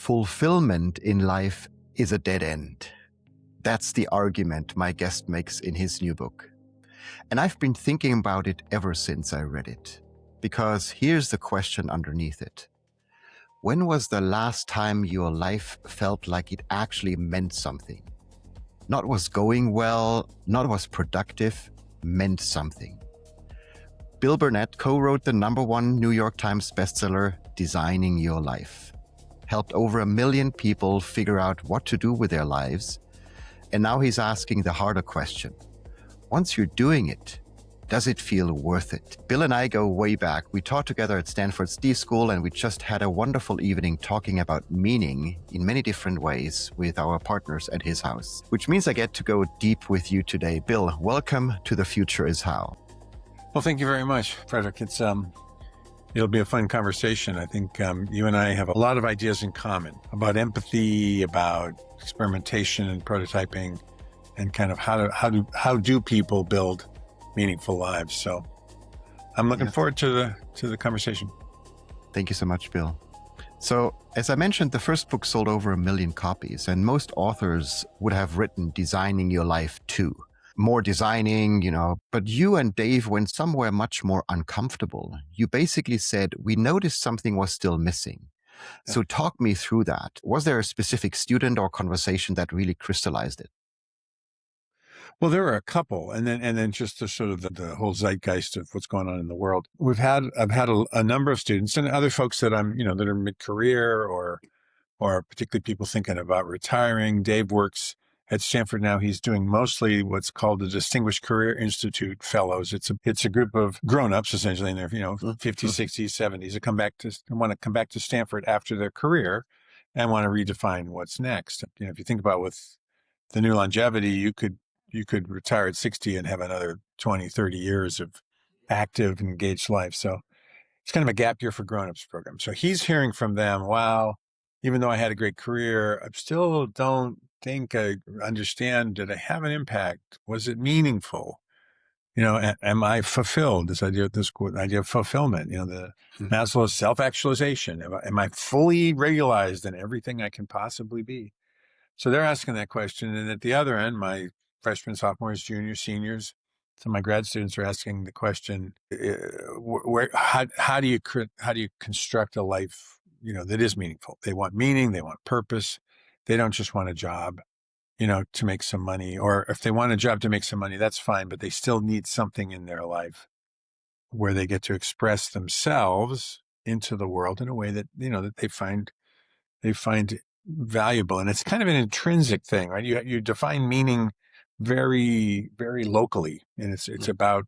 fulfillment in life is a dead end. That's the argument my guest makes in his new book. And I've been thinking about it ever since I read it. Because here's the question underneath it. When was the last time your life felt like it actually meant something? Not was going well, not was productive, meant something. Bill Burnett co-wrote the #1 New York Times bestseller, Designing Your Life. Helped over 1 million people figure out what to do with their lives. And now he's asking the harder question. Once you're doing it, does it feel worth it? Bill and I go way back. We taught together at Stanford's D School, and we just had a wonderful evening talking about meaning in many different ways with our partners at his house, which means I get to go deep with you today. Bill, welcome to The Future Is How. Well, thank you very much, Frederick. It'll be a fun conversation. I think you and I have a lot of ideas in common about empathy, about experimentation and prototyping, and kind of how do people build meaningful lives. So I'm looking forward to the conversation. Thank you so much, Bill. So as I mentioned, the first book sold over 1 million copies, and most authors would have written Designing Your Life too. More designing, but you and Dave went somewhere much more uncomfortable. You basically said, we noticed something was still missing. So talk me through that. Was there a specific student or conversation that really crystallized it? Well, there are a couple, and then just the sort of the whole zeitgeist of what's going on in the world. I've had a number of students and other folks that that are mid-career or particularly people thinking about retiring. Dave works at Stanford now. He's doing mostly what's called the Distinguished Career Institute Fellows. It's a group of grown-ups essentially in their 50s, 60s, 70s that want to come back to Stanford after their career and want to redefine what's next. If you think about with the new longevity, you could retire at 60 and have another 20, 30 years of active and engaged life. So it's kind of a gap year for grown-ups program. So he's hearing from them, wow, even though I had a great career, I still don't think I understand, did I have an impact? Was it meaningful? Am I fulfilled? This idea of fulfillment, the Maslow's self-actualization. Am I fully realized in everything I can possibly be? So they're asking that question. And at the other end, my freshmen, sophomores, juniors, seniors, some of my grad students are asking the question, how do you construct a life, that is meaningful? They want meaning, they want purpose. They don't just want a job, to make some money, or if they want a job to make some money, that's fine, but they still need something in their life where they get to express themselves into the world in a way that, that they find valuable. And it's kind of an intrinsic thing, right? You define meaning very, very locally, and it's about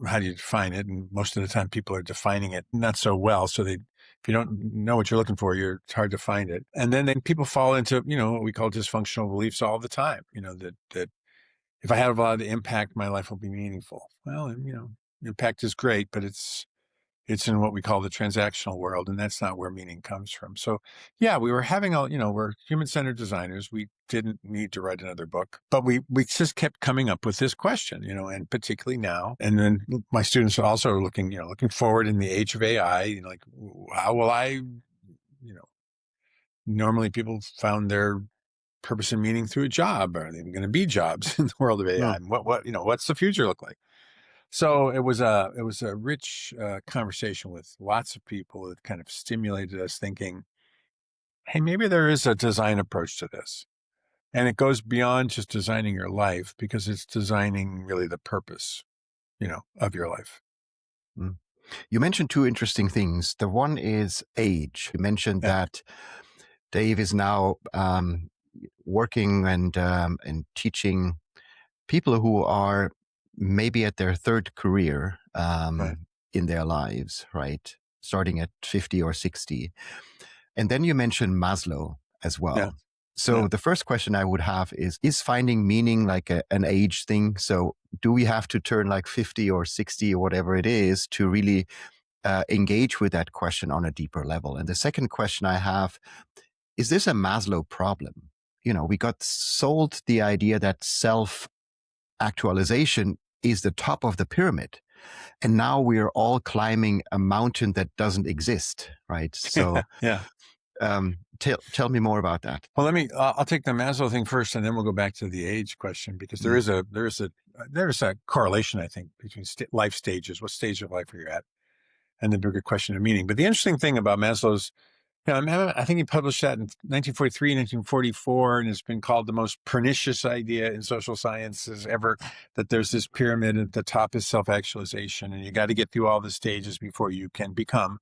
how do you define it? And most of the time people are defining it not so well. So if you don't know what you're looking for, it's hard to find it. And then people fall into, what we call dysfunctional beliefs all the time, that if I have a lot of impact, my life will be meaningful. Well, impact is great, but it's in what we call the transactional world, and that's not where meaning comes from. So yeah, we were having we're human-centered designers. We didn't need to write another book, but we just kept coming up with this question, and particularly now. And then my students are also looking forward in the age of AI, like how will I, normally people found their purpose and meaning through a job. Are they even going to be jobs in the world of AI? Yeah. And what's the future look like? So it was a rich conversation with lots of people that kind of stimulated us thinking, hey, maybe there is a design approach to this. And it goes beyond just designing your life, because it's designing really the purpose, of your life. Mm. You mentioned two interesting things. The one is age. You mentioned that Dave is now working and teaching people who are maybe at their third career in their lives, right? Starting at 50 or 60. And then you mentioned Maslow as well. Yeah. So the first question I would have is finding meaning like an age thing? So do we have to turn like 50 or 60 or whatever it is to really engage with that question on a deeper level? And the second question I have, is this a Maslow problem? We got sold the idea that self-actualization is the top of the pyramid. And now we are all climbing a mountain that doesn't exist, right? So Tell me more about that. Well, I'll take the Maslow thing first, and then we'll go back to the age question, because Mm. there's a correlation, I think, between life stages, what stage of life are you at, and the bigger question of meaning. But the interesting thing about Maslow's, I think he published that in 1943, 1944, and it's been called the most pernicious idea in social sciences ever, that there's this pyramid, at the top is self-actualization, and you got to get through all the stages before you can become.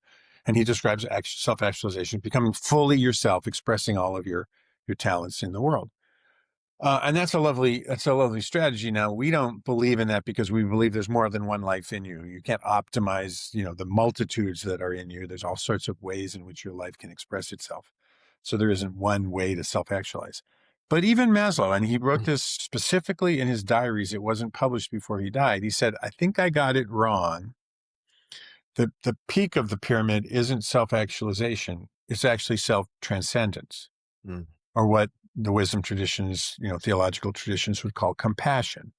And he describes self-actualization, becoming fully yourself, expressing all of your talents in the world. And that's a lovely strategy. Now, we don't believe in that because we believe there's more than one life in you. You can't optimize, the multitudes that are in you. There's all sorts of ways in which your life can express itself. So there isn't one way to self-actualize. But even Maslow, and he wrote this specifically in his diaries, it wasn't published before he died. He said, I think I got it wrong. The peak of the pyramid isn't self-actualization. It's actually self-transcendence, Mm. or what the wisdom traditions, theological traditions would call compassion,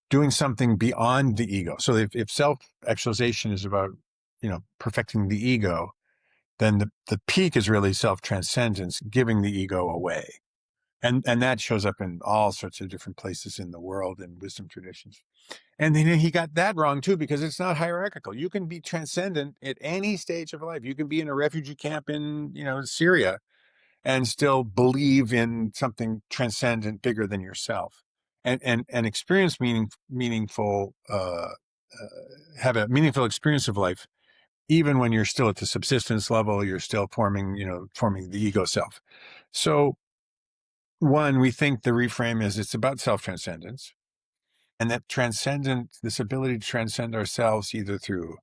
doing something beyond the ego. So if self-actualization is about, perfecting the ego, then the peak is really self-transcendence, giving the ego away. And that shows up in all sorts of different places in the world and wisdom traditions. And then he got that wrong too, because it's not hierarchical. You can be transcendent at any stage of life. You can be in a refugee camp in, Syria, and still believe in something transcendent, bigger than yourself, and experience meaningful, have a meaningful experience of life, even when you're still at the subsistence level. You're still forming the ego self. So, one, we think the reframe is it's about self-transcendence, and that this ability to transcend ourselves, either through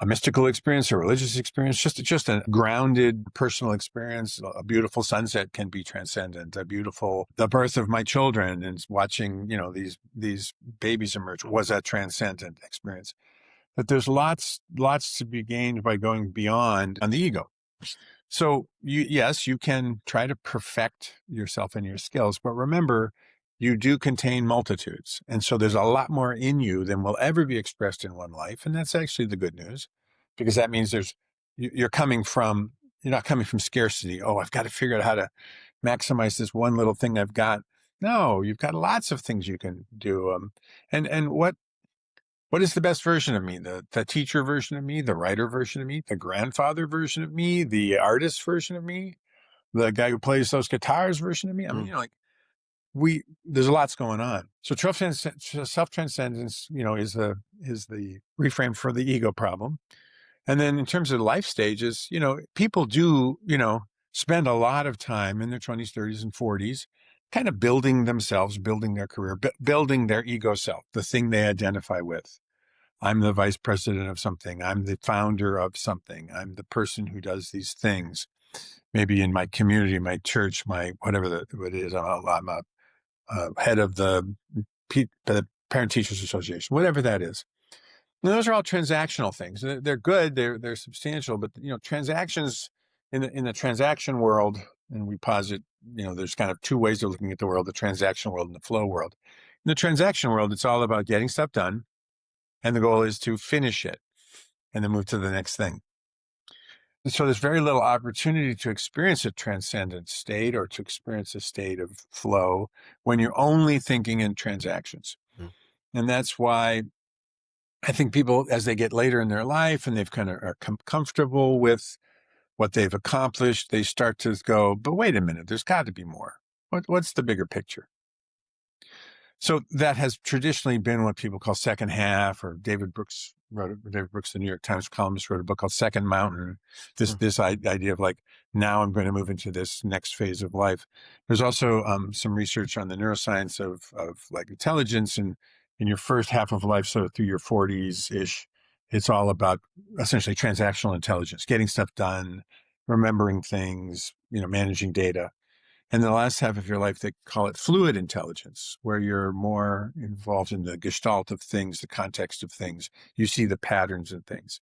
a mystical experience, a religious experience, just a grounded personal experience. A beautiful sunset can be transcendent. The birth of my children and watching, these babies emerge was a transcendent experience. But there's lots to be gained by going beyond on the ego. So yes, you can try to perfect yourself and your skills, but remember, you do contain multitudes. And so there's a lot more in you than will ever be expressed in one life. And that's actually the good news, because that means you're not coming from scarcity. Oh, I've got to figure out how to maximize this one little thing I've got. No, you've got lots of things you can do. And what is the best version of me? The teacher version of me, the writer version of me, the grandfather version of me, the artist version of me, the guy who plays those guitars version of me. I mean, there's lots going on. So self-transcendence, is the reframe for the ego problem. And then in terms of life stages, people do, spend a lot of time in their 20s, 30s, and 40s kind of building themselves, building their career, building their ego self, the thing they identify with. I'm the vice president of something. I'm the founder of something. I'm the person who does these things. Maybe in my community, my church, my whatever it is. I'm a head of the Parent Teachers Association, whatever that is. And those are all transactional things. They're good. They're substantial. But transactions in the transaction world, and we posit, there's kind of two ways of looking at the world: the transaction world and the flow world. In the transaction world, it's all about getting stuff done, and the goal is to finish it and then move to the next thing. And so there's very little opportunity to experience a transcendent state or to experience a state of flow when you're only thinking in transactions. Mm. And that's why I think people, as they get later in their life and they've kind of are comfortable with what they've accomplished, they start to go, but wait a minute, there's got to be more. What's the bigger picture? So that has traditionally been what people call second half, or David Brooks, the New York Times columnist, wrote a book called Second Mountain. This idea of like, now I'm going to move into this next phase of life. There's also some research on the neuroscience of like intelligence, and in your first half of life, so through your 40s ish, it's all about essentially transactional intelligence, getting stuff done, remembering things, managing data. And the last half of your life, they call it fluid intelligence, where you're more involved in the gestalt of things, the context of things. You see the patterns in things.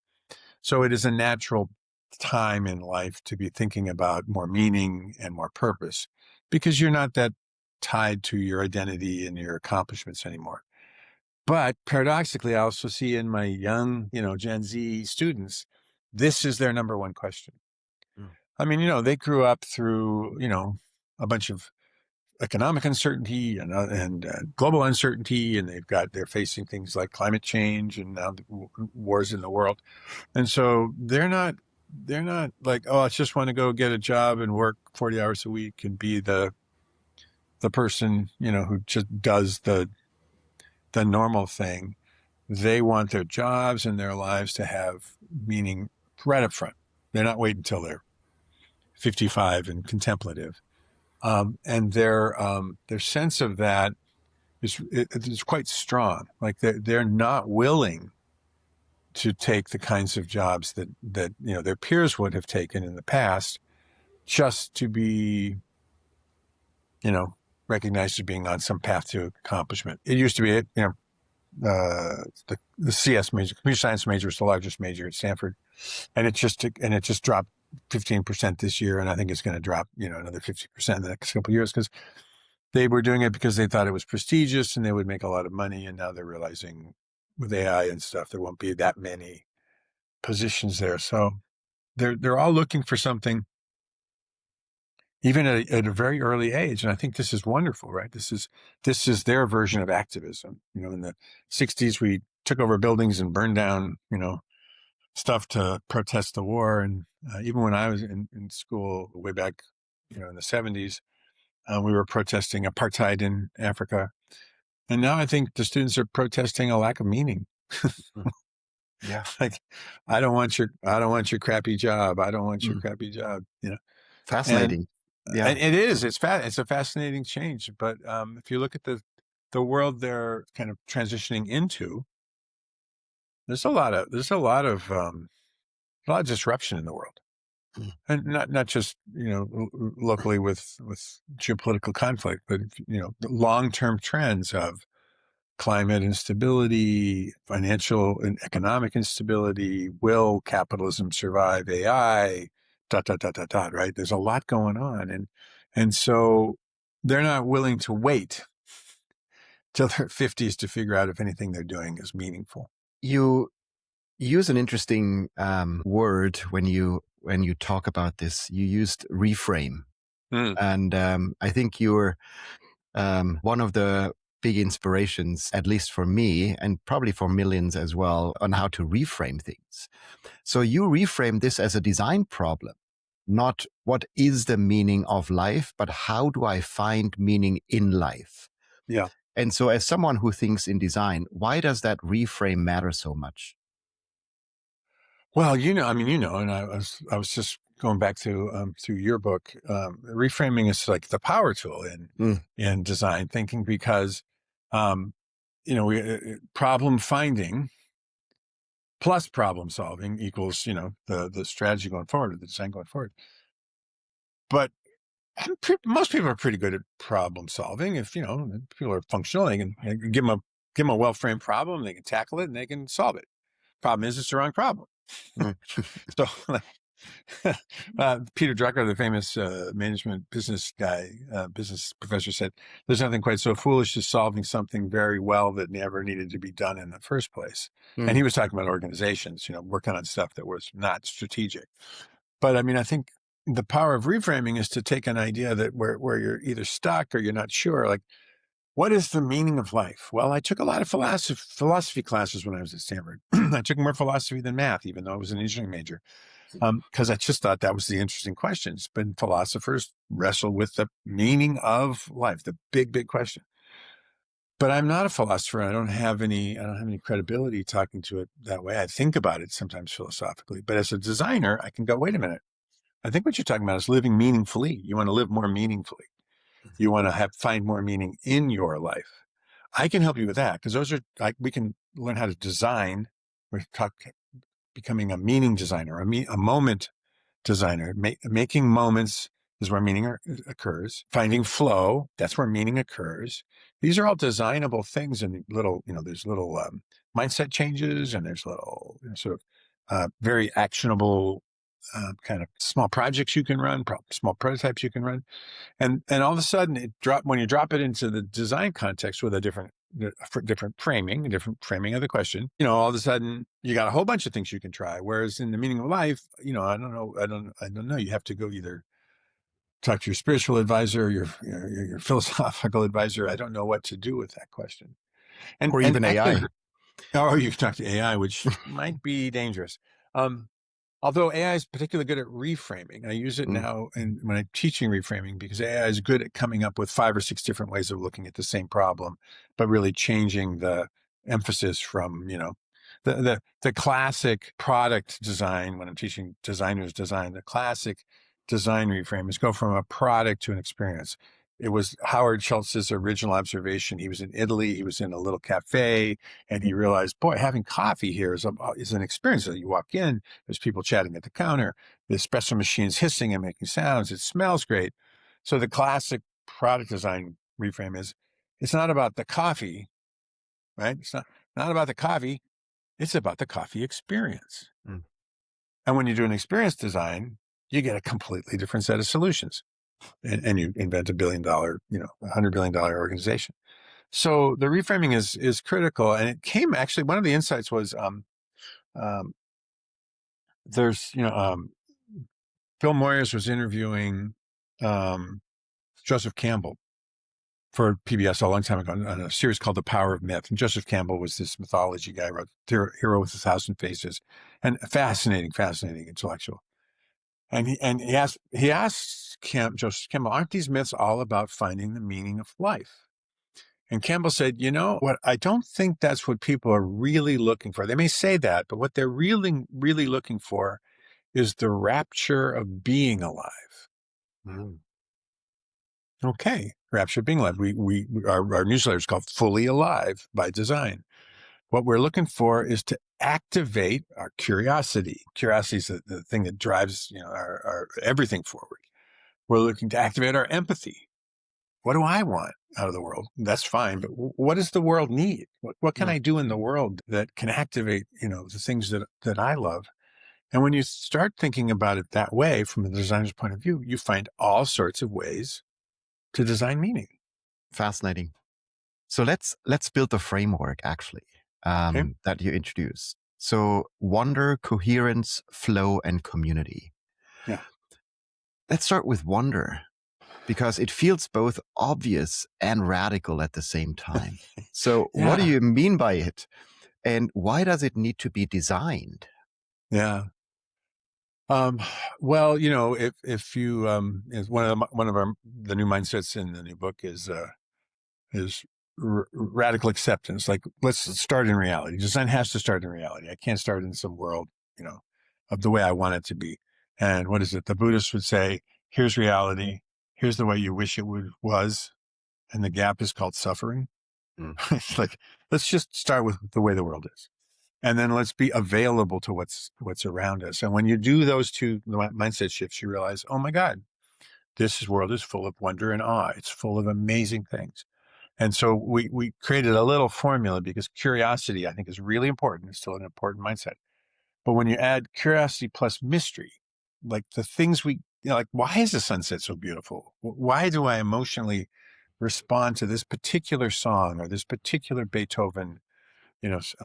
So it is a natural time in life to be thinking about more meaning and more purpose, because you're not that tied to your identity and your accomplishments anymore. But paradoxically, I also see in my young, Gen Z students, this is their number one question. Mm. I mean, they grew up through, a bunch of economic uncertainty and global uncertainty, and they're facing things like climate change and now the wars in the world. And so they're not like, oh, I just want to go get a job and work 40 hours a week and be the person, who just does the normal thing. They want their jobs and their lives to have meaning right up front. They're not waiting until they're 55 and contemplative. And their sense of that is quite strong. Like they're not willing to take the kinds of jobs that their peers would have taken in the past, just to be recognized as being on some path to accomplishment. It used to be the CS major, computer science major, is the largest major at Stanford, and it just dropped 15% this year, and I think it's going to drop another 50% in the next couple of years, because they were doing it because they thought it was prestigious and they would make a lot of money, and now they're realizing with AI and stuff there won't be that many positions there. So they're all looking for something, even at a very early age. And I think this is wonderful, right? This is their version of activism. In the 60s, we took over buildings and burned down, stuff to protest the war. And even when I was in school way back, in the 70s, we were protesting apartheid in Africa. And now I think the students are protesting a lack of meaning. Yeah. Like, I don't want your crappy job. I don't want your crappy job, Fascinating. And it is. It's a fascinating change. But if you look at the world they're kind of transitioning into, there's a lot of disruption in the world, and not just locally with geopolitical conflict, but the long-term trends of climate instability, financial and economic instability. Will capitalism survive AI? Dot dot dot dot dot. Right? There's a lot going on, and so they're not willing to wait till their 50s to figure out if anything they're doing is meaningful. You use an interesting word when you talk about this. You used reframe, and I think you're one of the big inspirations, at least for me, and probably for millions as well, on how to reframe things. So you reframe this as a design problem, not what is the meaning of life, but how do I find meaning in life? Yeah. And so as someone who thinks in design, why does that reframe matter so much? Well, and I was just going back to your book. Reframing is like the power tool in design thinking, because problem finding plus problem solving equals the strategy going forward, or the design going forward. But most people are pretty good at problem solving. If people are functional, they can give them a well framed problem, they can tackle it, and they can solve it. Problem is, it's the wrong problem. So Peter Drucker, the famous management business guy, business professor, said, there's nothing quite so foolish as solving something very well that never needed to be done in the first place. And he was talking about organizations, working on stuff that was not strategic. But I mean, I think the power of reframing is to take an idea that where you're either stuck or you're not sure, like, what is the meaning of life? Well, I took a lot of philosophy classes when I was at Stanford. I took more philosophy than math, even though I was an engineering major, because I just thought that was the interesting questions. But philosophers wrestle with the meaning of life, the big, big question. But I'm not a philosopher. I don't have any credibility talking to it that way. I think about it sometimes philosophically, but as a designer, I can go, wait a minute. I think what you're talking about is living meaningfully. You want to live more meaningfully. You want to find more meaning in your life. I can help you with that, because those are we can learn how to design. We're becoming a meaning designer, a moment designer. Making moments is where meaning occurs. Finding flow, that's where meaning occurs. These are all designable things, and there's little mindset changes, and there's little sort of very actionable kind of small projects you can run, small prototypes you can run. And all of a sudden when you drop it into the design context with a different different framing, a different framing of the question, all of a sudden you got a whole bunch of things you can try. Whereas in the meaning of life, I don't know. You have to go either talk to your spiritual advisor, or your philosophical advisor. I don't know what to do with that question. And Or even AI. or you can talk to AI, which might be dangerous. Although AI is particularly good at reframing. I use it now when I'm teaching reframing, because AI is good at coming up with 5 or 6 different ways of looking at the same problem, but really changing the emphasis from, the classic product design. When I'm teaching designers design, the classic design reframe is go from a product to an experience. It was Howard Schultz's original observation. He was in Italy. He was in a little cafe, and he realized, boy, having coffee here is an experience. You walk in, there's people chatting at the counter, the espresso machine's hissing and making sounds. It smells great. So the classic product design reframe is, it's not about the coffee, right? It's not about the coffee. It's about the coffee experience. Mm. And when you do an experience design, you get a completely different set of solutions. And you invent $1 billion, $100 billion organization. So the reframing is critical. And it came, actually, one of the insights was, there's, Bill Moyers was interviewing Joseph Campbell for PBS a long time ago on a series called The Power of Myth. And Joseph Campbell was this mythology guy, wrote Hero with 1,000 Faces, and fascinating intellectual. And he asked Joseph Campbell, aren't these myths all about finding the meaning of life? And Campbell said, what? I don't think that's what people are really looking for. They may say that, but what they're really, really looking for is the rapture of being alive. Mm. Okay, rapture of being alive. Our newsletter is called Fully Alive by Design. What we're looking for is to activate our curiosity. Curiosity is the thing that drives our everything forward. We're looking to activate our empathy. What do I want out of the world? That's fine, but what does the world need? What can I do in the world that can activate the things that I love? And when you start thinking about it that way, from the designer's point of view, you find all sorts of ways to design meaning. Fascinating. So let's build the framework, actually, Okay. that you introduced. So wonder, coherence, flow, and community. Yeah. Let's start with wonder, because it feels both obvious and radical at the same time. So what do Yeah. you mean by it? And why does it need to be designed? Yeah. Well, if you, is one of the new mindsets in the new book is radical acceptance. Like, let's start in reality. Design has to start in reality. I can't start in some world, of the way I want it to be. And what is it? The Buddhists would say, here's reality. Here's the way you wish it was. And the gap is called suffering. Mm. It's like, let's just start with the way the world is. And then let's be available to what's around us. And when you do those two mindset shifts, you realize, oh my God, this world is full of wonder and awe. It's full of amazing things. And so we created a little formula, because curiosity, I think, is really important. It's still an important mindset. But when you add curiosity plus mystery, like the things like, why is the sunset so beautiful? Why do I emotionally respond to this particular song or this particular Beethoven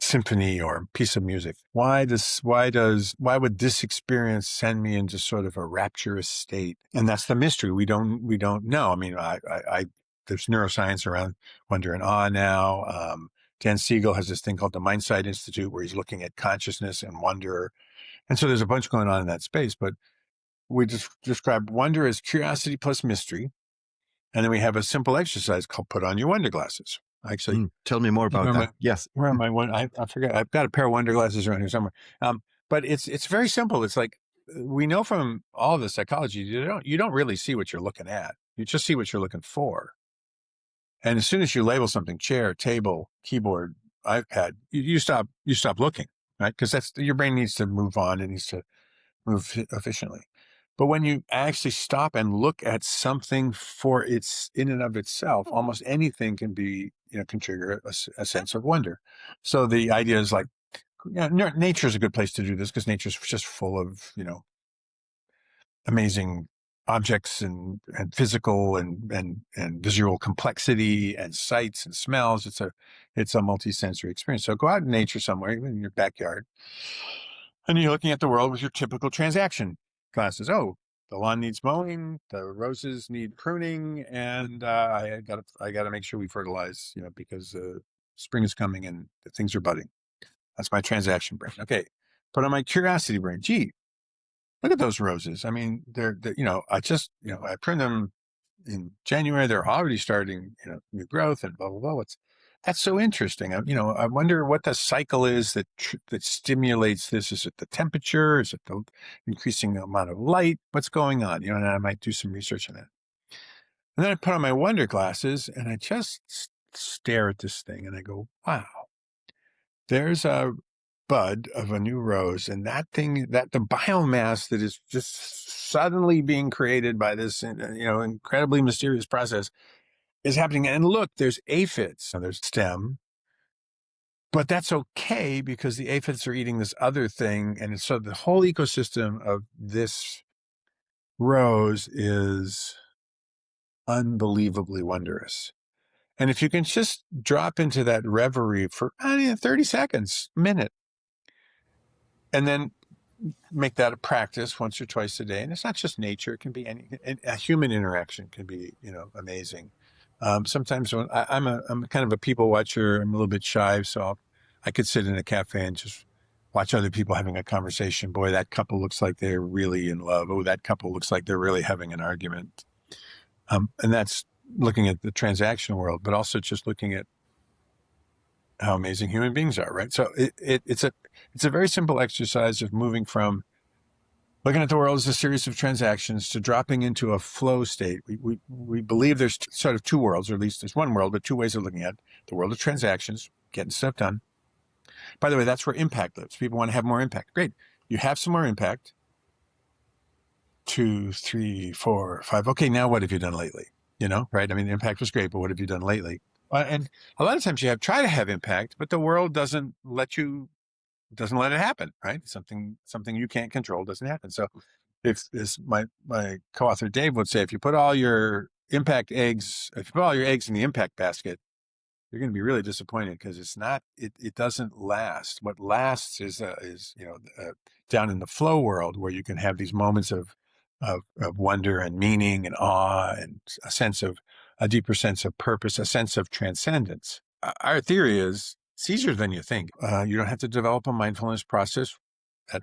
symphony or piece of music? Why would this experience send me into sort of a rapturous state? And that's the mystery. We don't know. I mean, there's neuroscience around wonder and awe now. Dan Siegel has this thing called the Mindsight Institute, where he's looking at consciousness and wonder. And so there's a bunch going on in that space, but we just describe wonder as curiosity plus mystery. And then we have a simple exercise called put on your wonder glasses. Actually, Tell me more about that. Yes. Where am I? I forget. I've got a pair of wonder glasses around here somewhere. But it's very simple. It's like, we know from all the psychology, you don't really see what you're looking at. You just see what you're looking for. And as soon as you label something, chair, table, keyboard, iPad, you stop looking, right? Because your brain needs to move on. It needs to move efficiently. But when you actually stop and look at something for its in and of itself, almost anything can trigger a sense of wonder. So the idea is like, nature is a good place to do this, because nature's just full of, amazing objects and physical and visual complexity and sights and smells. It's a multi-sensory experience. So go out in nature somewhere, even in your backyard, and you're looking at the world with your typical transaction glasses. Oh, the lawn needs mowing, the roses need pruning, and I gotta make sure we fertilize, because spring is coming and things are budding. That's my transaction brain. Okay, put on my curiosity brain. Gee, look at those roses. I mean, I pruned them in January. They're already starting, new growth and blah, blah, blah. That's so interesting. I wonder what the cycle is that stimulates this. Is it the temperature? Is it the increasing amount of light? What's going on? And I might do some research on that. And then I put on my wonder glasses and I just stare at this thing and I go, wow, there's a bud of a new rose, and that the biomass that is just suddenly being created by this incredibly mysterious process is happening. And look, there's aphids, so there's stem, but that's okay because the aphids are eating this other thing, and so the whole ecosystem of this rose is unbelievably wondrous. And if you can just drop into that reverie for 30 seconds, a minute, and then make that a practice once or twice a day. And it's not just nature; it can be a human interaction can be, amazing. Sometimes when I'm kind of a people watcher, I'm a little bit shy, so I could sit in a cafe and just watch other people having a conversation. Boy, that couple looks like they're really in love. Oh, that couple looks like they're really having an argument. And that's looking at the transactional world, but also just looking at how amazing human beings are, right? So it's a very simple exercise of moving from looking at the world as a series of transactions to dropping into a flow state. We believe there's sort of two worlds, or at least there's one world, but two ways of looking at it. The world of transactions, getting stuff done. By the way, that's where impact lives. People want to have more impact. Great. You have some more impact. 2, 3, 4, 5. Okay, now what have you done lately? Right? I mean, impact was great, but what have you done lately? And a lot of times you try to have impact, but the world doesn't let it happen, right? Something you can't control doesn't happen. So if as my co-author Dave would say, if you put all your eggs in the impact basket, you're going to be really disappointed because it doesn't last. What lasts is down in the flow world where you can have these moments of wonder and meaning and awe and a deeper sense of purpose, a sense of transcendence. Our theory is it's easier than you think. You don't have to develop a mindfulness process.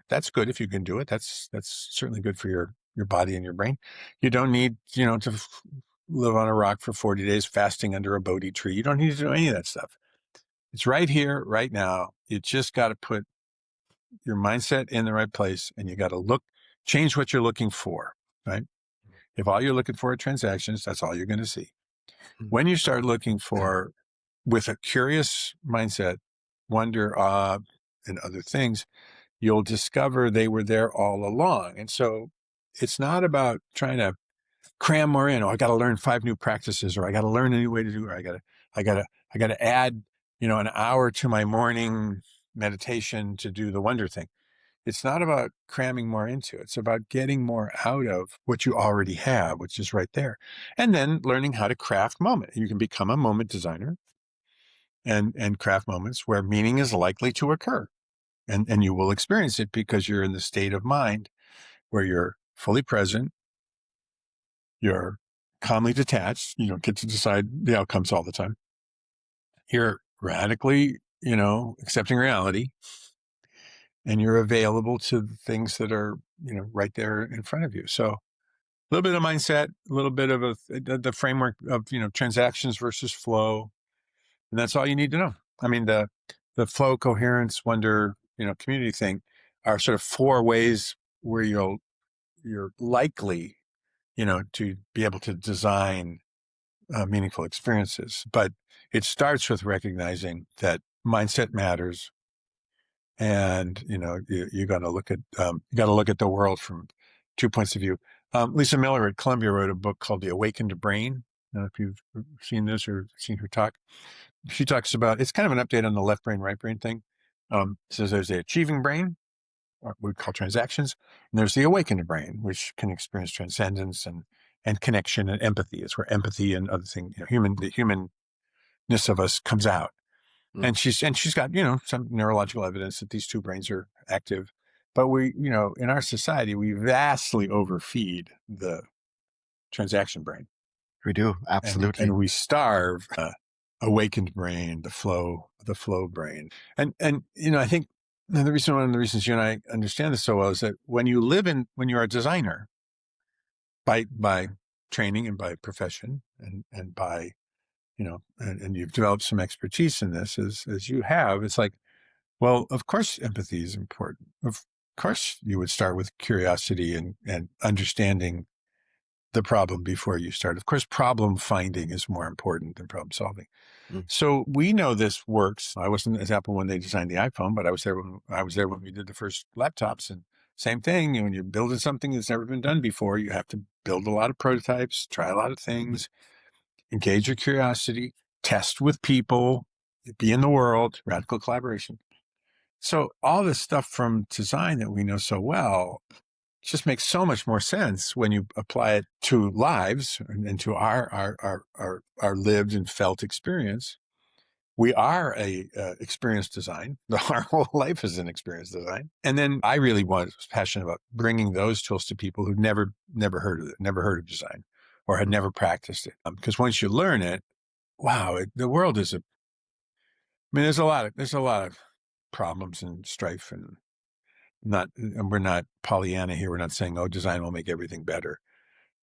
That's good if you can do it. That's certainly good for your body and your brain. You don't need, to live on a rock for 40 days fasting under a Bodhi tree. You don't need to do any of that stuff. It's right here, right now. You just got to put your mindset in the right place and you got to change what you're looking for, right? If all you're looking for are transactions, that's all you're going to see. When you start looking for, with a curious mindset, wonder, awe, and other things, you'll discover they were there all along. And so it's not about trying to cram more in. Oh, I got to learn 5 new practices, or I got to learn a new way to do it. Or I got to add, an hour to my morning meditation to do the wonder thing. It's not about cramming more into it. It's about getting more out of what you already have, which is right there. And then learning how to craft moment. You can become a moment designer and craft moments where meaning is likely to occur. And you will experience it because you're in the state of mind where you're fully present, you're calmly detached, you don't get to decide the outcomes all the time. You're radically, accepting reality, and you're available to the things that are, right there in front of you. So a little bit of mindset, a little bit of the framework of, transactions versus flow. And that's all you need to know. I mean, the flow, coherence, wonder, community thing are sort of 4 ways where you're likely, to be able to design meaningful experiences. But it starts with recognizing that mindset matters. And, you got to look at, the world from 2 points of view. Lisa Miller at Columbia wrote a book called The Awakened Brain. I don't know if you've seen this or seen her talk. She talks about, it's kind of an update on the left brain, right brain thing. Says there's the achieving brain, what we call transactions. And there's the awakened brain, which can experience transcendence and connection and empathy. It's where empathy and other things, the humanness of us comes out. Mm. And she's got, some neurological evidence that these two brains are active. But we, in our society, we vastly overfeed the transaction brain. We do, absolutely. And we starve awakened brain, the flow brain. And I think one of the reasons you and I understand this so well is that when you're a designer by training and by profession and by, and you've developed some expertise in this as you have, it's like, well, of course, empathy is important. Of course, you would start with curiosity and understanding the problem before you start. Of course, problem finding is more important than problem solving. Mm. So we know this works. I wasn't at Apple when they designed the iPhone, but I was there when we did the first laptops. And same thing, when you're building something that's never been done before, you have to build a lot of prototypes, try a lot of things, engage your curiosity, test with people, be in the world, radical collaboration. So all this stuff from design that we know so well just makes so much more sense when you apply it to lives and to our lived and felt experience. We are a experience design. Our whole life is an experience design. And then I really was passionate about bringing those tools to people who'd never heard of it, never heard of design, or had never practiced it. Because once you learn it, wow, the world is there's a lot of problems and strife and we're not Pollyanna here. We're not saying, oh, design will make everything better.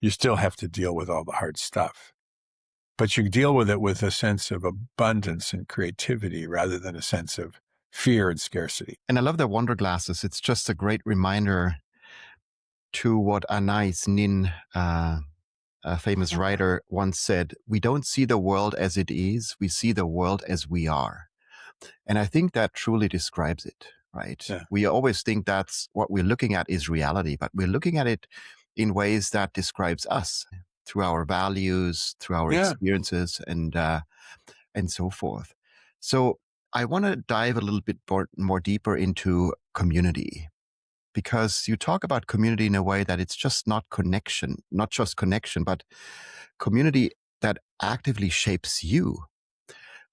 You still have to deal with all the hard stuff, but you deal with it with a sense of abundance and creativity rather than a sense of fear and scarcity. And I love the Wonder Glasses. It's just a great reminder to what Anais Nin, a famous writer, once said: we don't see the world as it is, we see the world as we are. And I think that truly describes it, right? Yeah. We always think that's what we're looking at is reality, but we're looking at it in ways that describes us through our values, through our experiences, and so forth. So I want to dive a little bit more deeper into community, because you talk about community in a way that it's just not just connection, but community that actively shapes you.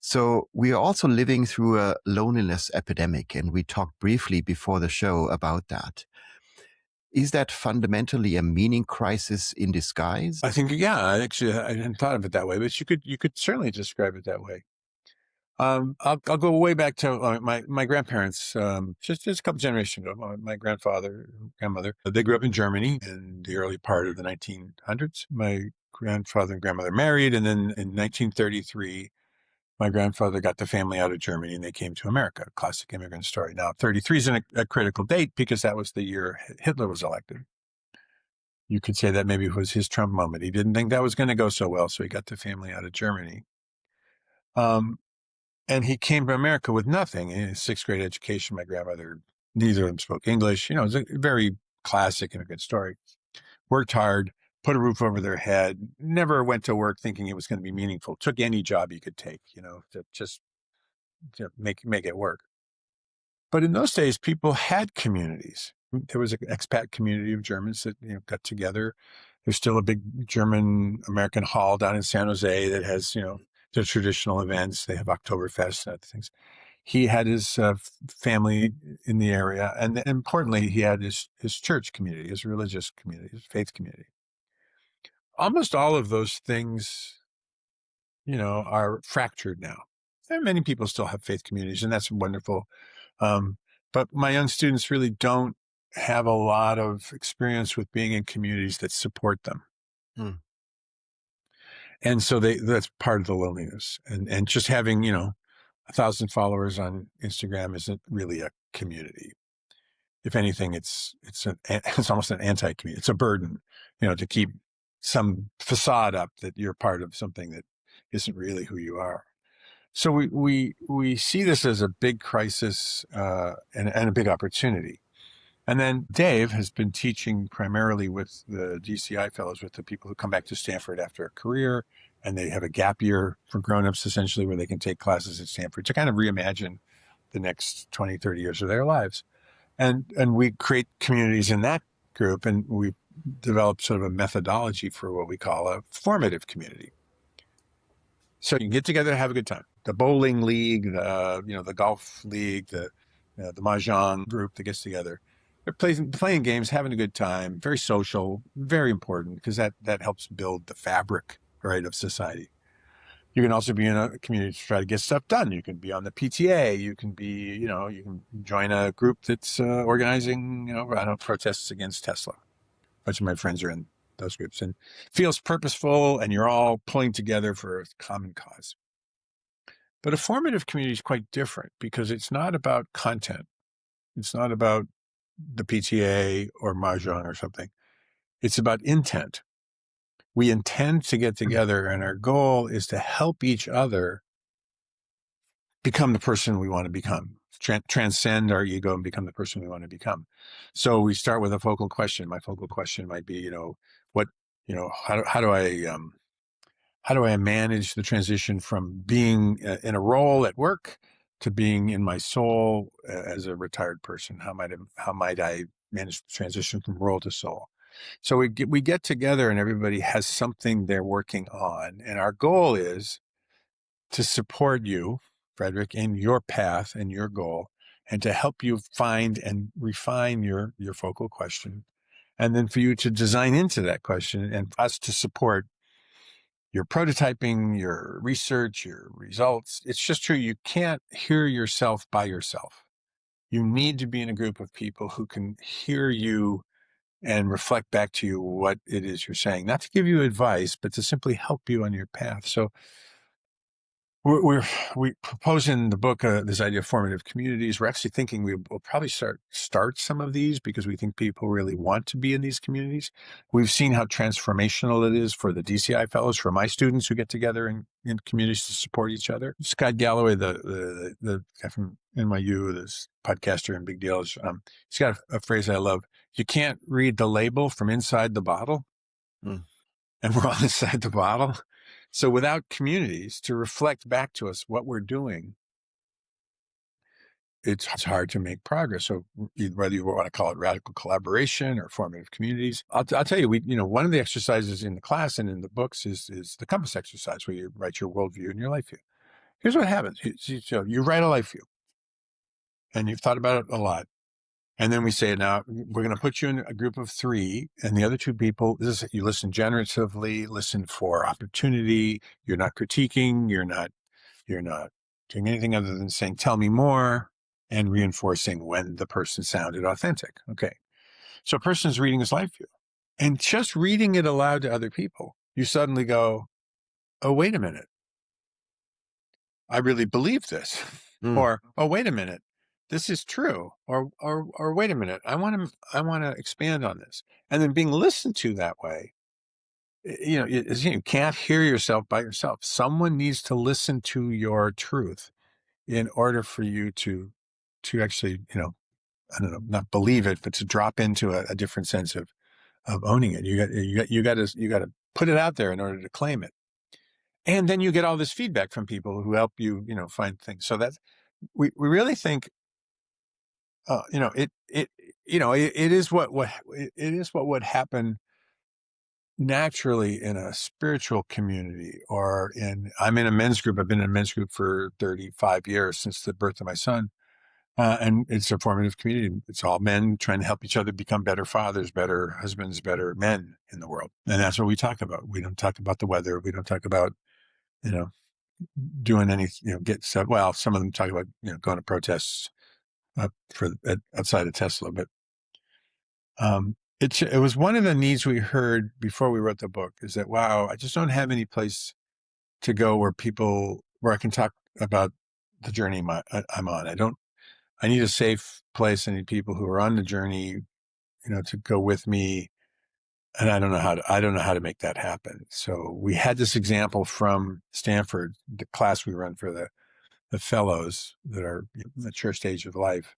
So we are also living through a loneliness epidemic, and we talked briefly before the show about that. Is that fundamentally a meaning crisis in disguise? I think, actually, I hadn't thought of it that way, but you could certainly describe it that way. I'll go way back to my grandparents, just a couple generations ago. My grandfather, grandmother, they grew up in Germany in the early part of the 1900s. My grandfather and grandmother married, and then in 1933, my grandfather got the family out of Germany and they came to America. Classic immigrant story. Now, 33 is a critical date because that was the year Hitler was elected. You could say that maybe it was his Trump moment. He didn't think that was going to go so well, so he got the family out of Germany. And he came to America with nothing. In his sixth grade education, my grandmother, neither of them spoke English. It was a very classic immigrant story. Worked hard, put a roof over their head, never went to work thinking it was going to be meaningful. Took any job you could take, to make it work. But in those days, people had communities. There was an expat community of Germans that got together. There's still a big German American hall down in San Jose that has the traditional events. They have Oktoberfest and other things. He had his family in the area, and importantly, he had his church community, his religious community, his faith community. Almost all of those things, are fractured now. And many people still have faith communities, and that's wonderful. But my young students really don't have a lot of experience with being in communities that support them. And so that's part of the loneliness. And just having, 1,000 followers on Instagram isn't really a community. If anything, it's almost an anti-community. It's a burden, to keep some facade up that you're part of something that isn't really who you are. So we see this as a big crisis and a big opportunity. And then Dave has been teaching primarily with the DCI fellows, with the people who come back to Stanford after a career, and they have a gap year for grownups, essentially, where they can take classes at Stanford to kind of reimagine the next 20, 30 years of their lives. And we create communities in that group, and we develop sort of a methodology for what we call a formative community. So you can get together and have a good time. The bowling league, the golf league, the mahjong group that gets together. They're playing games, having a good time, very social, very important, because that helps build the fabric, right, of society. You can also be in a community to try to get stuff done. You can be on the PTA. You can you can join a group that's organizing, protests against Tesla. A bunch of my friends are in those groups, and feels purposeful, and you're all pulling together for a common cause. But a formative community is quite different because it's not about content. It's not about the PTA or Mahjong or something. It's about intent. We intend to get together, and our goal is to help each other become the person we want to become, transcend our ego and become the person we want to become. So we start with a focal question. My focal question might be, how do I manage the transition from being in a role at work to being in my soul as a retired person? How might I manage the transition from role to soul? So we get together, and everybody has something they're working on, and our goal is to support you, Frederick, in your path and your goal, and to help you find and refine your focal question, and then for you to design into that question, and us to support your prototyping, your research, your results. It's just true. You can't hear yourself by yourself. You need to be in a group of people who can hear you and reflect back to you what it is you're saying, not to give you advice, but to simply help you on your path. So we propose in the book this idea of formative communities. We're actually thinking we will probably start some of these because we think people really want to be in these communities. We've seen how transformational it is for the DCI fellows, for my students who get together in communities to support each other. Scott Galloway, the guy from NYU, this podcaster and big deal, he's got a phrase I love: "You can't read the label from inside the bottle." Mm. And we're all inside the bottle. So without communities to reflect back to us what we're doing, it's hard to make progress. So whether you want to call it radical collaboration or formative communities, I'll tell you, one of the exercises in the class and in the books is the compass exercise, where you write your worldview and your life view. Here's what happens. You write a life view, and you've thought about it a lot. And then we say, now we're going to put you in a group of 3, and the other 2 people, you listen generatively, listen for opportunity. You're not critiquing. You're not doing anything other than saying, tell me more, and reinforcing when the person sounded authentic. Okay. So a person's reading his life view, and just reading it aloud to other people, you suddenly go, oh, wait a minute. I really believe this. Or, oh, wait a minute. This is true, or wait a minute, I want to expand on this, and then being listened to that way. You can't hear yourself by yourself. Someone needs to listen to your truth in order for you to actually, I don't know, not believe it, but to drop into a different sense of owning it. You got to put it out there in order to claim it, and then you get all this feedback from people who help you, find things. So that's we really think. It is what would happen naturally in a spiritual community, or I'm in a men's group. I've been in a men's group for 35 years, since the birth of my son. And it's a formative community. It's all men trying to help each other become better fathers, better husbands, better men in the world. And that's what we talk about. We don't talk about the weather. We don't talk about, doing any, get stuff. Well, some of them talk about, going to protests outside of Tesla, but it was one of the needs we heard before we wrote the book, is that, wow, I just don't have any place to go where I can talk about the journey I'm on. I need a safe place. I need people who are on the journey, to go with me. And I don't know how to make that happen. So we had this example from Stanford, the class we run for the fellows that are mature stage of life.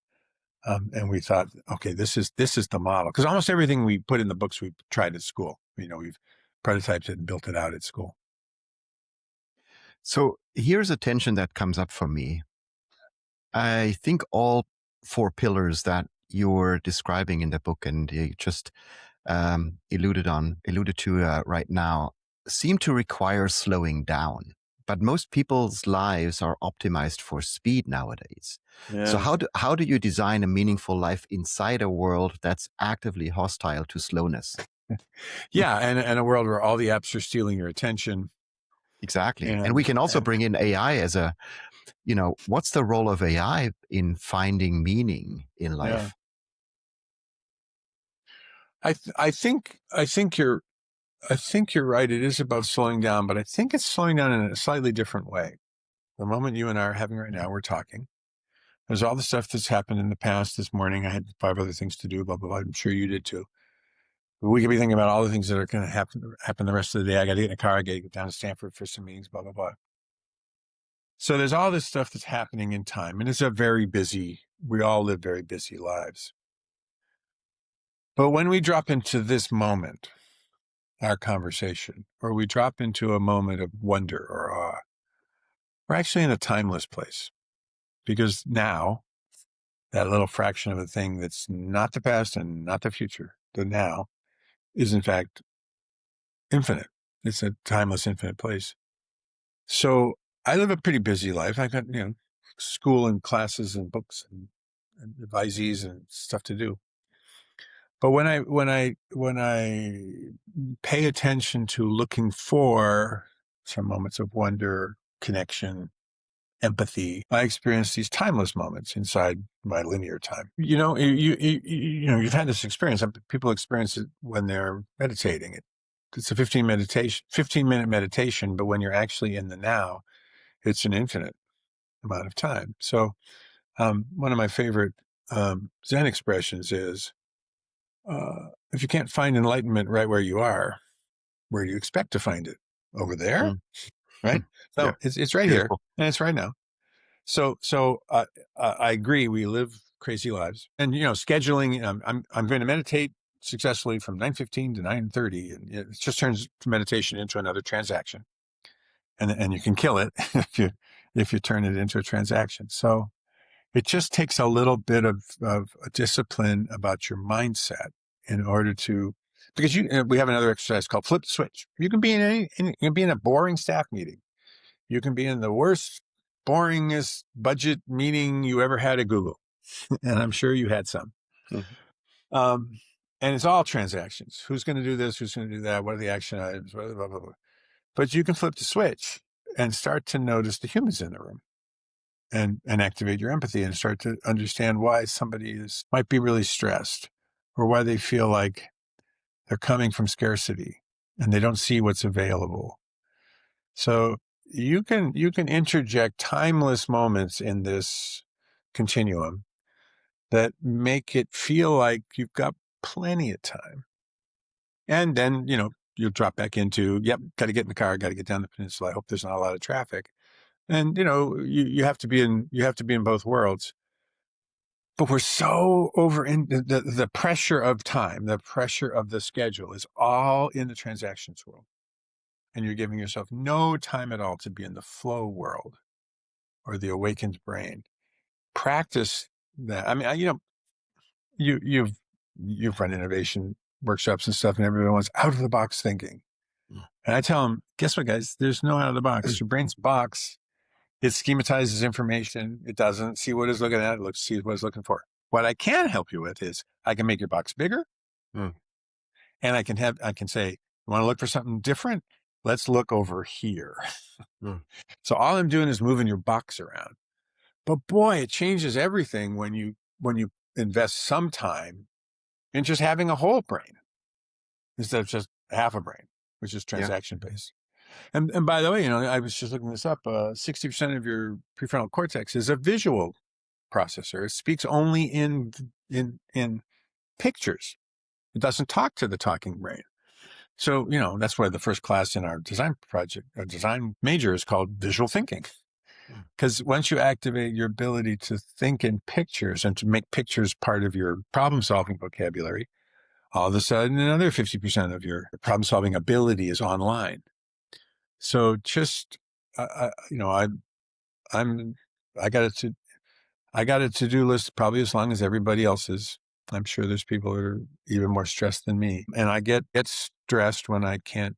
And we thought, okay, this is the model, because almost everything we put in the books we've tried at school. We've prototyped it and built it out at school. So here's a tension that comes up for me. I think all 4 pillars that you're describing in the book, and you just alluded to right now, seem to require slowing down. But most people's lives are optimized for speed nowadays. So Yeah. how do you design a meaningful life inside a world that's actively hostile to slowness? Yeah. And a world where all the apps are stealing your attention. Exactly. And we And, can also and bring in AI as a, what's the role of AI in finding meaning in yeah, life? I think you're right. It is about slowing down, but I think it's slowing down in a slightly different way. The moment you and I are having right now, we're talking. There's all the stuff that's happened in the past. This morning, I had 5 other things to do, blah, blah, blah. I'm sure you did too. But we could be thinking about all the things that are going to happen the rest of the day. I got to get in a car. I got to get down to Stanford for some meetings, blah, blah, blah. So there's all this stuff that's happening in time. And we all live very busy lives. But when we drop into this moment, our conversation, or we drop into a moment of wonder or awe, we're actually in a timeless place, because now that little fraction of a thing that's not the past and not the future, the now, is in fact infinite. It's a timeless, infinite place. So I live a pretty busy life. I got, school and classes and books and advisees and stuff to do. But when I pay attention to looking for some moments of wonder, connection, empathy, I experience these timeless moments inside my linear time. You've had this experience. People experience it when they're meditating. It's a 15-minute meditation, but when you're actually in the now, it's an infinite amount of time. So, one of my favorite Zen expressions is, if you can't find enlightenment right where you are, where do you expect to find it? Over there? Mm. Right? Yeah, No, it's right here, beautiful. and it's right now. So I agree. We live crazy lives, and scheduling. I'm going to meditate successfully from 9:15 to 9:30, and it just turns meditation into another transaction, and you can kill it if you turn it into a transaction. So it just takes a little bit of a discipline about your mindset in order to, because we have another exercise called flip the switch. You can be you can be in a boring staff meeting. You can be in the worst, boringest budget meeting you ever had at Google. And I'm sure you had some. Mhm. Um, and it's all transactions. Who's going to do this? Who's going to do that? What are the action items? Blah, blah, blah, blah. But you can flip the switch and start to notice the humans in the room, and activate your empathy and start to understand why somebody might be really stressed, or why they feel like they're coming from scarcity and they don't see what's available. So you can interject timeless moments in this continuum that make it feel like you've got plenty of time. And then, you'll drop back into, yep, got to get in the car, got to get down the peninsula. I hope there's not a lot of traffic. And, you have to be in both worlds. But we're so over in the pressure of time, the pressure of the schedule is all in the transactions world. And you're giving yourself no time at all to be in the flow world or the awakened brain. Practice that. I mean, you've run innovation workshops and stuff, and everyone wants out of the box thinking. Mm. And I tell them, guess what, guys? There's no out of the box. Your brain's a box. It schematizes information. It doesn't see what it's looking at. It sees what it's looking for. What I can help you with is I can make your box bigger, Mm. and I can say, you want to look for something different? Let's look over here. Mm. So all I'm doing is moving your box around. But boy, it changes everything when you invest some time in just having a whole brain instead of just half a brain, which is Yeah. transaction based. And by the way, I was just looking this up. 60% of your prefrontal cortex is a visual processor. It speaks only in pictures. It doesn't talk to the talking brain. So, that's why the first class in our design project, our design major, is called visual thinking. Mm. Because once you activate your ability to think in pictures and to make pictures part of your problem solving vocabulary, all of a sudden another 50% of your problem solving ability is online. So just, I got to I got a to-do list probably as long as everybody else's. I'm sure there's people that are even more stressed than me. And I get stressed when I can't,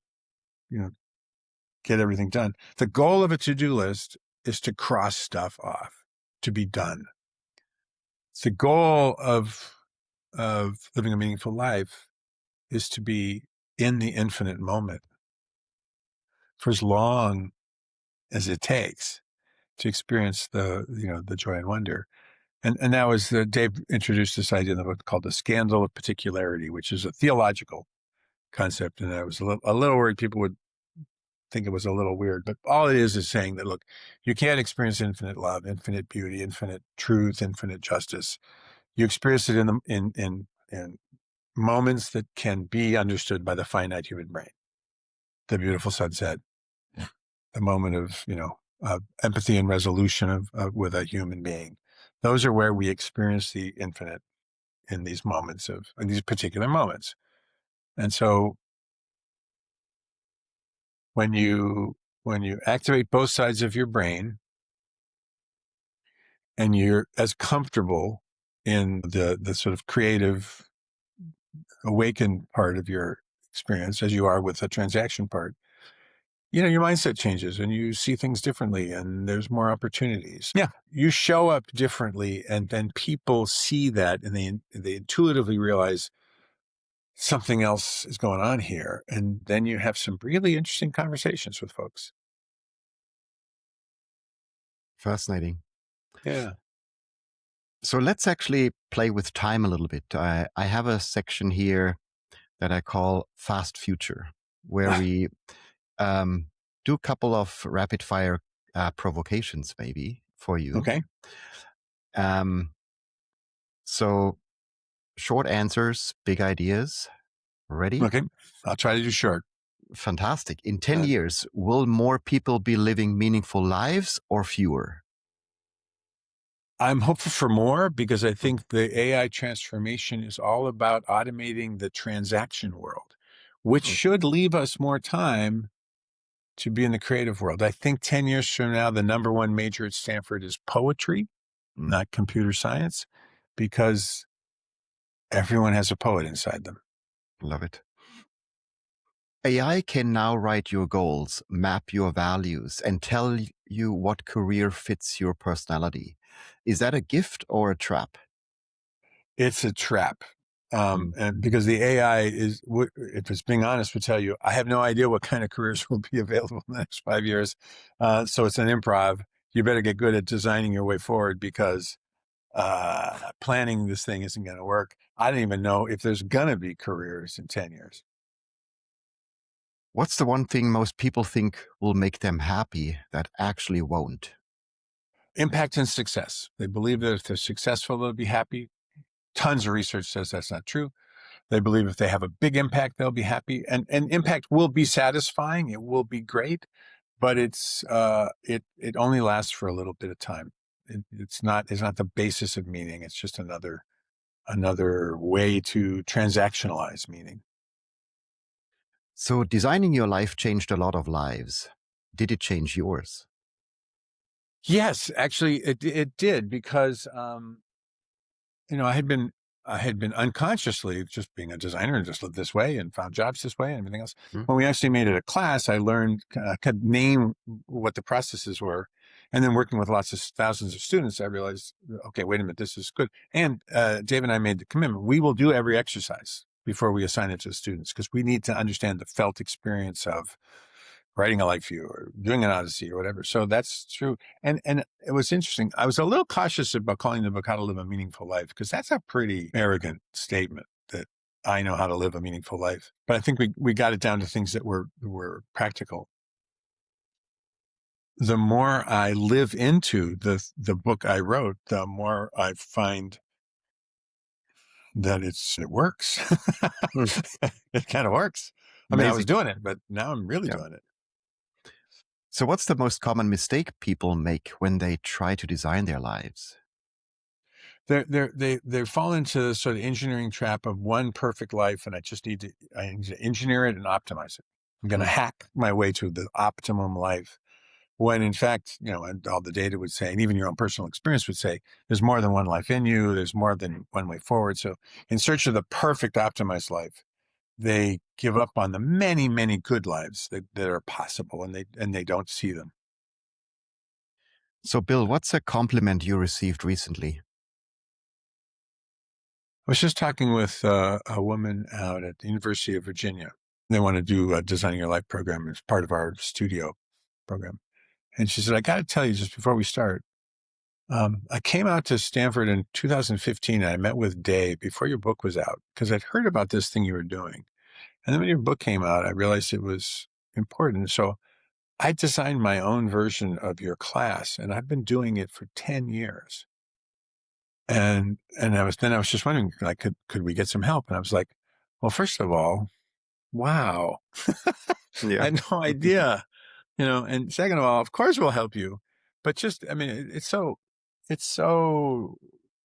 get everything done. The goal of a to-do list is to cross stuff off, to be done. The goal of living a meaningful life is to be in the infinite moment for as long as it takes to experience the joy and wonder. And that was Dave introduced this idea in the book called the scandal of particularity, which is a theological concept. And I was a little worried people would think it was a little weird, but all it is saying that, look, you can't experience infinite love, infinite beauty, infinite truth, infinite justice. You experience it in moments that can be understood by the finite human brain. The beautiful sunset, the moment of, empathy and resolution of with a human being. Those are where we experience the infinite in these moments in these particular moments. And so when you activate both sides of your brain and you're as comfortable in the sort of creative awakened part of your experience as you are with the transaction part, your mindset changes and you see things differently and there's more opportunities. Yeah. You show up differently and then people see that and they intuitively realize something else is going on here. And then you have some really interesting conversations with folks. Fascinating. Yeah. So let's actually play with time a little bit. I have a section here that I call Fast Future, where we do a couple of rapid fire provocations maybe for you. Okay. So short answers, big ideas. Ready? Okay. I'll try to do short. Fantastic. In 10 years, will more people be living meaningful lives or fewer? I'm hopeful for more because I think the AI transformation is all about automating the transaction world, which should leave us more time to be in the creative world. I think 10 years from now, the number one major at Stanford is poetry, not computer science, because everyone has a poet inside them. Love it. AI can now write your goals, map your values, and tell you what career fits your personality. Is that a gift or a trap? It's a trap. And because the AI if it's being honest, would tell you, I have no idea what kind of careers will be available in the next 5 years. So it's an improv. You better get good at designing your way forward because planning this thing isn't going to work. I don't even know if there's going to be careers in 10 years. What's the one thing most people think will make them happy that actually won't? Impact and success. They believe that if they're successful, they'll be happy. Tons of research says that's not true. They believe if they have a big impact, they'll be happy. And impact will be satisfying. It will be great, but it only lasts for a little bit of time. It's not the basis of meaning. It's just another way to transactionalize meaning. So designing your life changed a lot of lives. Did it change yours? Yes, actually it did because, I had been unconsciously just being a designer and just lived this way and found jobs this way and everything else. When we actually made it a class, I learned, could name what the processes were. And then working with thousands of students, I realized, okay, wait a minute, this is good. And Dave and I made the commitment. We will do every exercise before we assign it to the students because we need to understand the felt experience of writing a life view or doing an odyssey or whatever. So that's true. And it was interesting. I was a little cautious about calling the book How to Live a Meaningful Life because that's a pretty arrogant statement that I know how to live a meaningful life. But I think we got it down to things that were practical. The more I live into the book I wrote, the more I find that it works. It kind of works. I mean, I was doing it, but now I'm really doing it. So what's the most common mistake people make when they try to design their lives? They fall into the sort of engineering trap of one perfect life, and I need to engineer it and optimize it. I'm going to hack my way to the optimum life, when in fact, and all the data would say, and even your own personal experience would say, there's more than one life in you. There's more than one way forward. So in search of the perfect optimized life, they give up on the many, many good lives that are possible, and they don't see them. So, Bill, what's a compliment you received recently? I was just talking with a woman out at the University of Virginia. They want to do a Designing Your Life program as part of our studio program. And she said, I got to tell you just before we start, I came out to Stanford in 2015. And I met with Dave before your book was out because I'd heard about this thing you were doing. And then when your book came out, I realized it was important. So I designed my own version of your class, and I've been doing it for 10 years. And I was just wondering, like, could we get some help? And I was like, well, first of all, wow, I Yeah. had no idea, and second of all, of course we'll help you. But just, I mean, it's so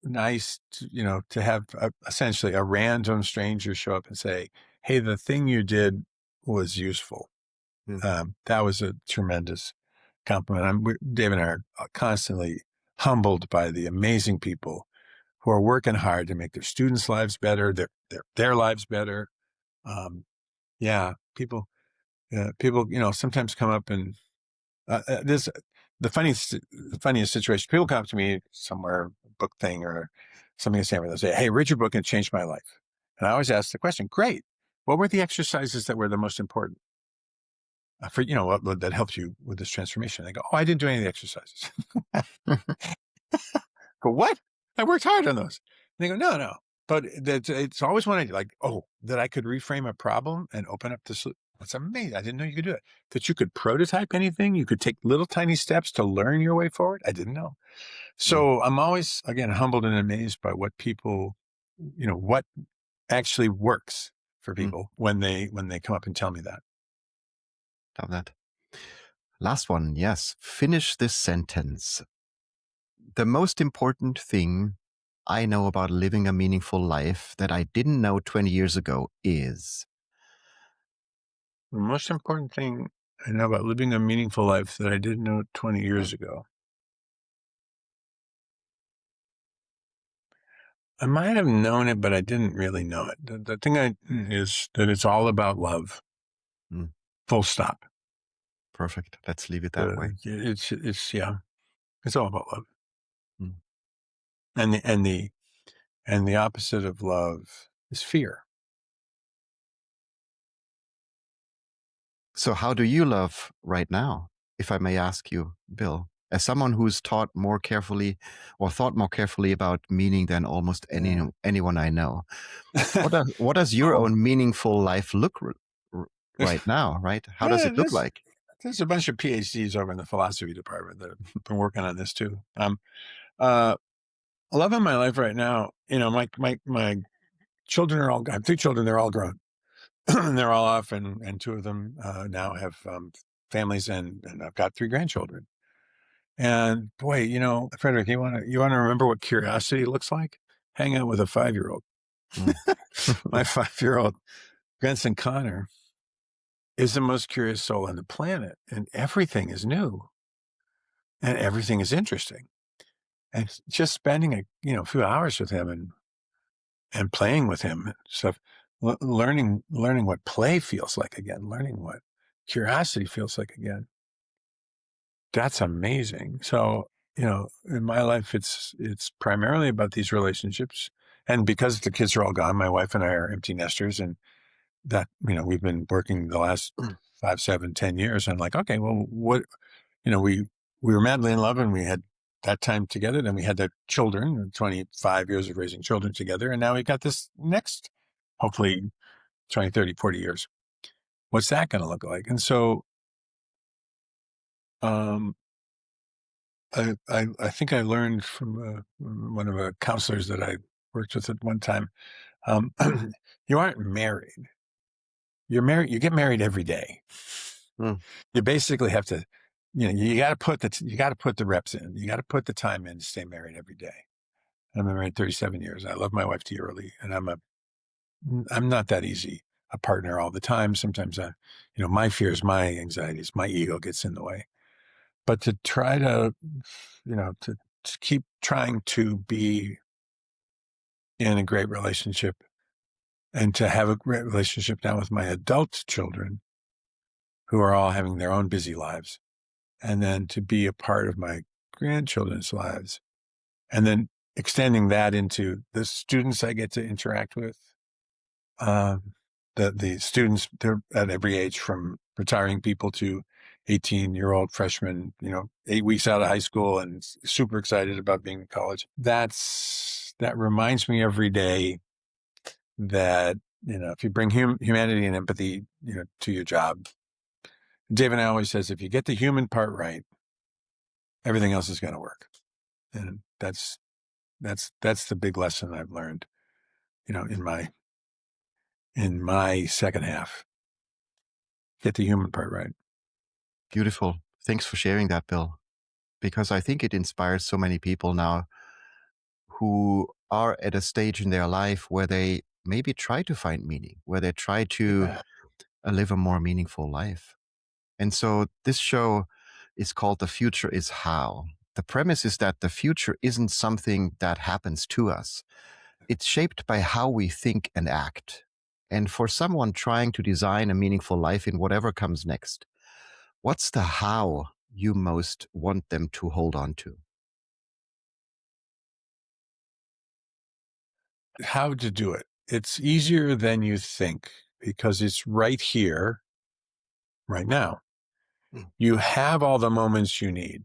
nice to have essentially a random stranger show up and say, hey, the thing you did was useful. That was a tremendous compliment. Dave and I are constantly humbled by the amazing people who are working hard to make their students' lives better, their lives better. Yeah, people, sometimes come up and this the funniest situation. People come up to me somewhere, book thing or something at Stanford. They'll say, "Hey, read your book and it changed my life." And I always ask the question, "Great, what were the exercises that were the most important for what that helped you with this transformation?" They go, "Oh, I didn't do any of the exercises." Go, what? I worked hard on those. And they go, no. But it's always one idea, like, oh, that I could reframe a problem and open up this. That's amazing. I didn't know you could do it. That you could prototype anything. You could take little tiny steps to learn your way forward. I didn't know. So I'm always, again, humbled and amazed by what people, what actually works for people when they come up and tell me that. Love that. Last one. Yes. Finish this sentence. The most important thing I know about living a meaningful life that I didn't know 20 years ago is. The most important thing I know about living a meaningful life that I didn't know 20 years ago. I might have known it, but I didn't really know it. The thing is that it's all about love. Mm, Full stop. perfect. Let's leave it that way. It's all about love. Mm. And the opposite of love is fear. So how do you love right now? If I may ask you, Bill, as someone who's thought more carefully about meaning than almost anyone I know, what does your own meaningful life look right now, right? How does it look like? There's a bunch of PhDs over in the philosophy department that have been working on this too. Love in my life right now, my children I have 3 children, they're all grown. They're all off, and 2 of them now have families, and I've got 3 grandchildren. And boy, Frederick, you want to remember what curiosity looks like? Hang out with a 5-year-old. My 5-year-old grandson Connor is the most curious soul on the planet, and everything is new, and everything is interesting. And just spending a few hours with him and playing with him and stuff, learning what play feels like again, learning what curiosity feels like again. That's amazing. So, in my life, it's primarily about these relationships. And because the kids are all gone, my wife and I are empty nesters, and that, we've been working the last 5, 7, 10 years. And I'm like, okay, well, what, we were madly in love and we had that time together. Then we had the children, 25 years of raising children together. And now we got this next, hopefully 20, 30, 40 years. What's that going to look like? And so, I think I learned from one of the counselors that I worked with at one time. You aren't married. You're married. You get married every day. You basically have to, you got to put the reps in. You got to put the time in to stay married every day. I've been married 37 years. I love my wife dearly, and I'm not that easy a partner all the time. Sometimes my fears, my anxieties, my ego gets in the way. but to try to, to keep trying to be in a great relationship and to have a great relationship now with my adult children who are all having their own busy lives, and then to be a part of my grandchildren's lives, and then extending that into the students I get to interact with. The students, they're at every age, from retiring people to 18-year-old freshmen, 8 weeks out of high school and super excited about being in college. That reminds me every day that, if you bring humanity and empathy, to your job, David always says, if you get the human part right, everything else is going to work. And that's the big lesson I've learned, in my second half. Get the human part right. Beautiful. Thanks for sharing that, Bill, because I think it inspires so many people now who are at a stage in their life where they maybe try to find meaning, where they try to live a more meaningful life. And so this show is called The Future is How. The premise is that the future isn't something that happens to us. It's shaped by how we think and act. And for someone trying to design a meaningful life in whatever comes next, what's the how you most want them to hold on to? How to do it. It's easier than you think because it's right here, right now. You have all the moments you need.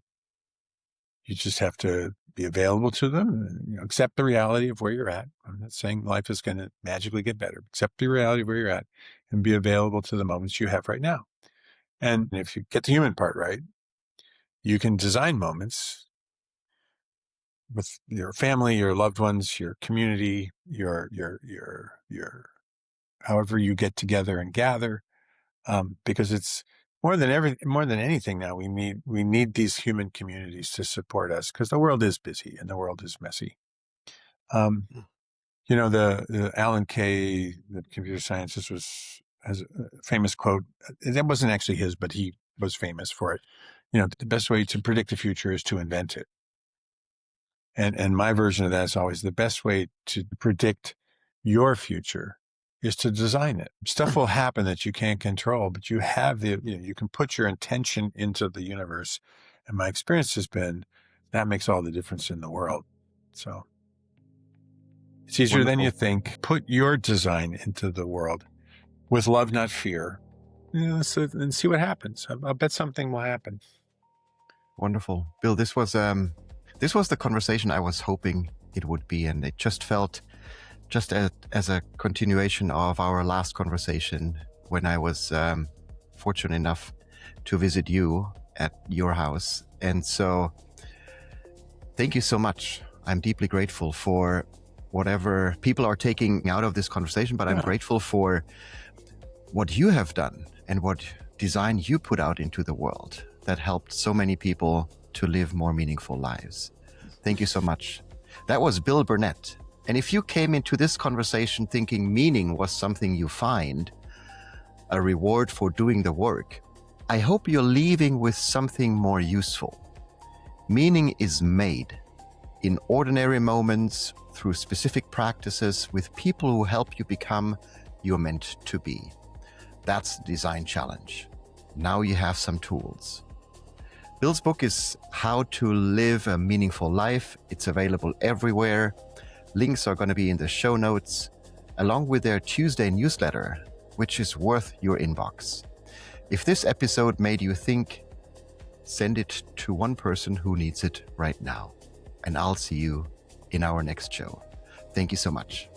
You just have to be available to them, and, accept the reality of where you're at. I'm not saying life is going to magically get better. Accept the reality of where you're at and be available to the moments you have right now. And if you get the human part right, you can design moments with your family, your loved ones, your community, your however you get together and gather, because it's more than anything now. We need these human communities to support us because the world is busy and the world is messy. The Alan Kay, the computer scientist, has a famous quote. That wasn't actually his, but he was famous for it. The best way to predict the future is to invent it. And my version of that is always the best way to predict your future is to design it. Stuff will happen that you can't control, but you have you can put your intention into the universe. And my experience has been that makes all the difference in the world. So it's easier than you think. Put your design into the world with love, not fear. And see what happens. I'll bet something will happen. Wonderful. Bill, this was the conversation I was hoping it would be, and it just felt as a continuation of our last conversation when I was fortunate enough to visit you at your house. And so thank you so much. I'm deeply grateful for whatever people are taking out of this conversation, but I'm grateful for what you have done and what design you put out into the world that helped so many people to live more meaningful lives. Thank you so much. That was Bill Burnett. And if you came into this conversation thinking meaning was something you find, a reward for doing the work, I hope you're leaving with something more useful. Meaning is made in ordinary moments through specific practices with people who help you become you're meant to be. That's the design challenge. Now you have some tools. Bill's book is How to Live a Meaningful Life. It's available everywhere. Links are going to be in the show notes, along with their Tuesday newsletter, which is worth your inbox. If this episode made you think, send it to one person who needs it right now. And I'll see you in our next show. Thank you so much.